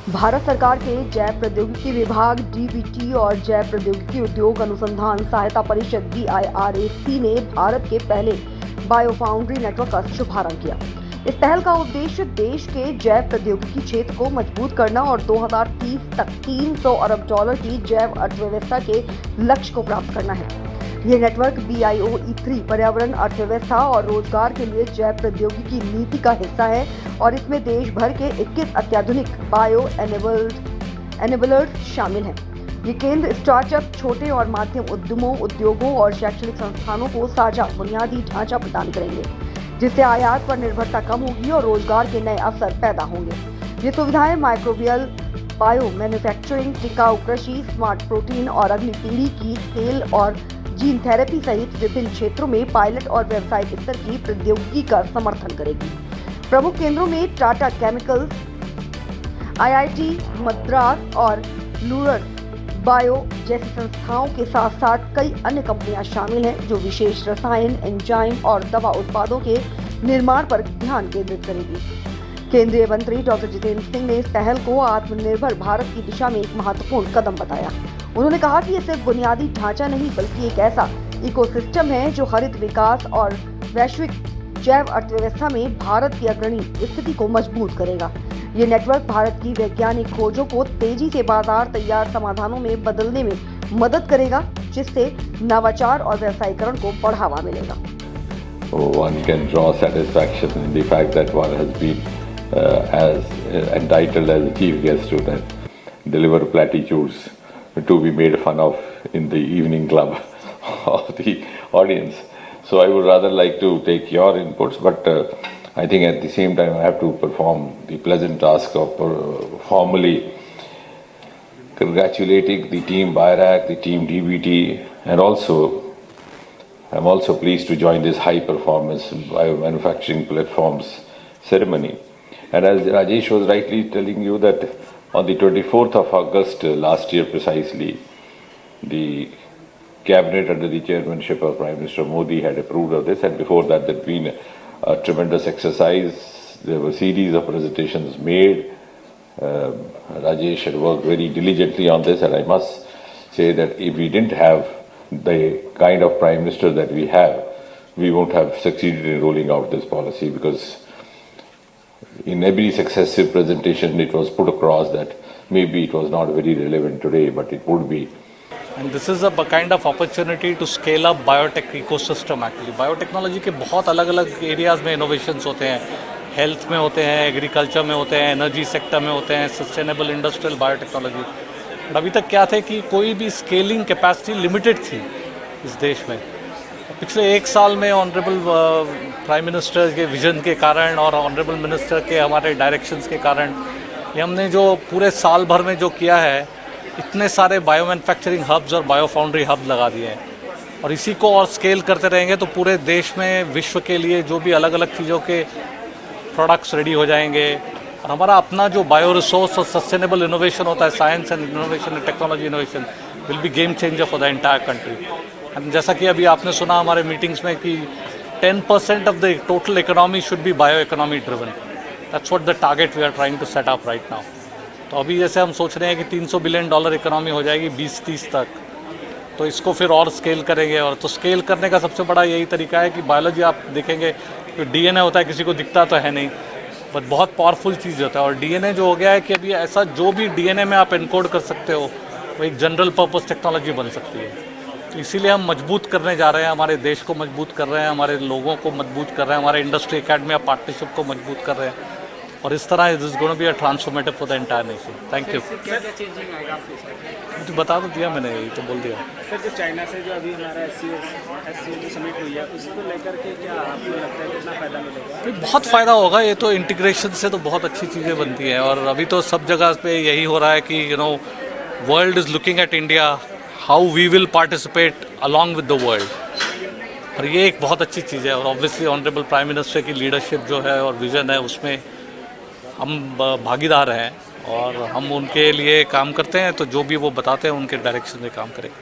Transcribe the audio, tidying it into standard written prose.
भारत सरकार के जैव प्रौद्योगिकी विभाग डीबीटी और जैव प्रौद्योगिकी उद्योग अनुसंधान सहायता परिषद BIRAC ने भारत के पहले बायो फाउंड्री नेटवर्क का शुभारंभ किया। इस पहल का उद्देश्य देश के जैव प्रौद्योगिकी क्षेत्र को मजबूत करना और 2030 तक $300 अरब की जैव अर्थव्यवस्था के लक्ष्य को प्राप्त करना है। ये नेटवर्क BIOE3 पर्यावरण, अर्थव्यवस्था और रोजगार के लिए जैव प्रौद्योगिकी नीति का हिस्सा है और इसमें देश भर के 21 अत्याधुनिक बायो एनेबलर्स शामिल हैं। ये केंद्र स्टार्टअप, छोटे और माध्यम उद्यमों, उद्योगों और शैक्षणिक संस्थानों को साझा बुनियादी ढांचा प्रदान करेंगे, जिससे आयात पर निर्भरता कम होगी और रोजगार के नए अवसर पैदा होंगे। ये सुविधाएं माइक्रोबियल बायो मैन्युफैक्चरिंग, टिकाऊ कृषि, स्मार्ट प्रोटीन और अगली पीढ़ी की सेल और जीन थेरेपी सहित विभिन्न क्षेत्रों में पायलट और व्यावसायिक स्तर की प्रौद्योगिकी का समर्थन करेगी। प्रमुख केंद्रों में टाटा केमिकल्स, IIT मद्रास और लूरस बायो जैसी संस्थाओं के साथ साथ कई अन्य कंपनियां शामिल हैं, जो विशेष रसायन, एंजाइम और दवा उत्पादों के निर्माण पर ध्यान केंद्रित करेगी। केंद्रीय मंत्री डॉक्टर जितेंद्र सिंह ने इस पहल को आत्मनिर्भर भारत की दिशा में एक महत्वपूर्ण कदम बताया। उन्होंने कहा कि ये सिर्फ बुनियादी ढांचा नहीं, बल्कि एक ऐसा इकोसिस्टम है जो हरित विकास और वैश्विक जैव अर्थव्यवस्था में भारत की अग्रणी स्थिति को मजबूत करेगा। ये नेटवर्क भारत की वैज्ञानिक खोजों को तेजी से बाजार तैयार समाधानों में बदलने में मदद करेगा, जिससे नवाचार और व्यवसायीकरण को बढ़ावा मिलेगा। One can draw satisfaction in the fact that one has been as entitled as a chief guest to that deliver platitudes to be made fun of in the evening club of the audience. So I would rather like to take your inputs, but I think at the same time I have to perform the pleasant task of formally congratulating the team BIRAC, the team DBT, and I'm also pleased to join this high performance biomanufacturing platforms ceremony. And as Rajesh was rightly telling you that on the 24th of August last year precisely, the cabinet under the chairmanship of Prime Minister Modi had approved of this, and before that there had been a tremendous exercise. There were series of presentations made. Rajesh had worked very diligently on this, and I must say that if we didn't have the kind of Prime Minister that we have, we won't have succeeded in rolling out this policy, because in every successive presentation it was put across that maybe it was not very relevant today, but it would be. And this is a kind of opportunity to scale up biotech ecosystem actually. Biotechnology के बहुत अलग अलग areas में innovations होते हैं, health में होते हैं, एग्रीकल्चर में होते हैं, एनर्जी सेक्टर में होते हैं, सस्टेनेबल इंडस्ट्रियल बायोटेक्नोलॉजी। अभी तक क्या थे कि कोई भी स्केलिंग कैपेसिटी लिमिटेड थी इस देश में। पिछले एक साल में ऑनरेबल प्राइम मिनिस्टर के विजन के कारण और ऑनरेबल मिनिस्टर के हमारे डायरेक्शंस के कारण ये हमने जो पूरे साल भर में जो किया है, इतने सारे बायो मैन्युफैक्चरिंग हब्स और बायो फाउंड्री हब लगा दिए हैं, और इसी को और स्केल करते रहेंगे तो पूरे देश में विश्व के लिए जो भी अलग अलग चीज़ों के प्रोडक्ट्स रेडी हो जाएंगे। और हमारा अपना जो बायो रिसोर्स और सस्टेनेबल इनोवेशन होता है, science and innovation and technology innovation will be game changer for the entire country. And जैसा कि अभी आपने सुना हमारे मीटिंग्स में कि 10% of the total economy should be bio economy driven. That's what the target we are trying to set up right now. तो अभी जैसे हम सोच रहे हैं कि $300 बिलियन इकोनॉमी हो जाएगी 2030 तक, तो इसको फिर और स्केल करेंगे। और तो स्केल करने का सबसे बड़ा यही तरीका है कि बायोलॉजी आप देखेंगे तो DNA होता है, किसी को दिखता तो है नहीं, बट बहुत पावरफुल चीज़ होता है। और DNA जो हो गया है कि अभी ऐसा जो भी DNA में आप एनकोड कर सकते हो वो एक जनरल पर्पस टेक्नोलॉजी बन सकती है। तो इसीलिए हम मजबूत करने जा रहे हैं, हमारे देश को मजबूत कर रहे हैं, हमारे लोगों को मजबूत कर रहे हैं, हमारे इंडस्ट्री एकेडमी ऑफ पार्टनरशिप को मजबूत कर रहे हैं, और इस तरह it is going to be a transformative for the entire nation. Thank you. क्या चेंजिंग आएगा आपके साथ? मुझे बता तो दिया मैंने, यही तो बोल दिया। सर, जो चाइना से जो अभी हमारा SCO जो समिट हुई है, उसको लेकर के क्या आपको लगता है कितना फ़ायदा मिलेगा? बहुत फ़ायदा होगा। ये तो इंटीग्रेशन से तो बहुत अच्छी चीज़ें बनती हैं, और अभी तो सब जगह पे यही हो रहा है कि world is looking at India, how we will participate along with the world. और ये एक बहुत अच्छी चीज़ है, और ऑब्वियसली ऑनरेबल प्राइम मिनिस्टर की लीडरशिप जो है और विज़न है, उसमें हम भागीदार हैं और हम उनके लिए काम करते हैं। तो जो भी वो बताते हैं उनके डायरेक्शन में काम करेंगे।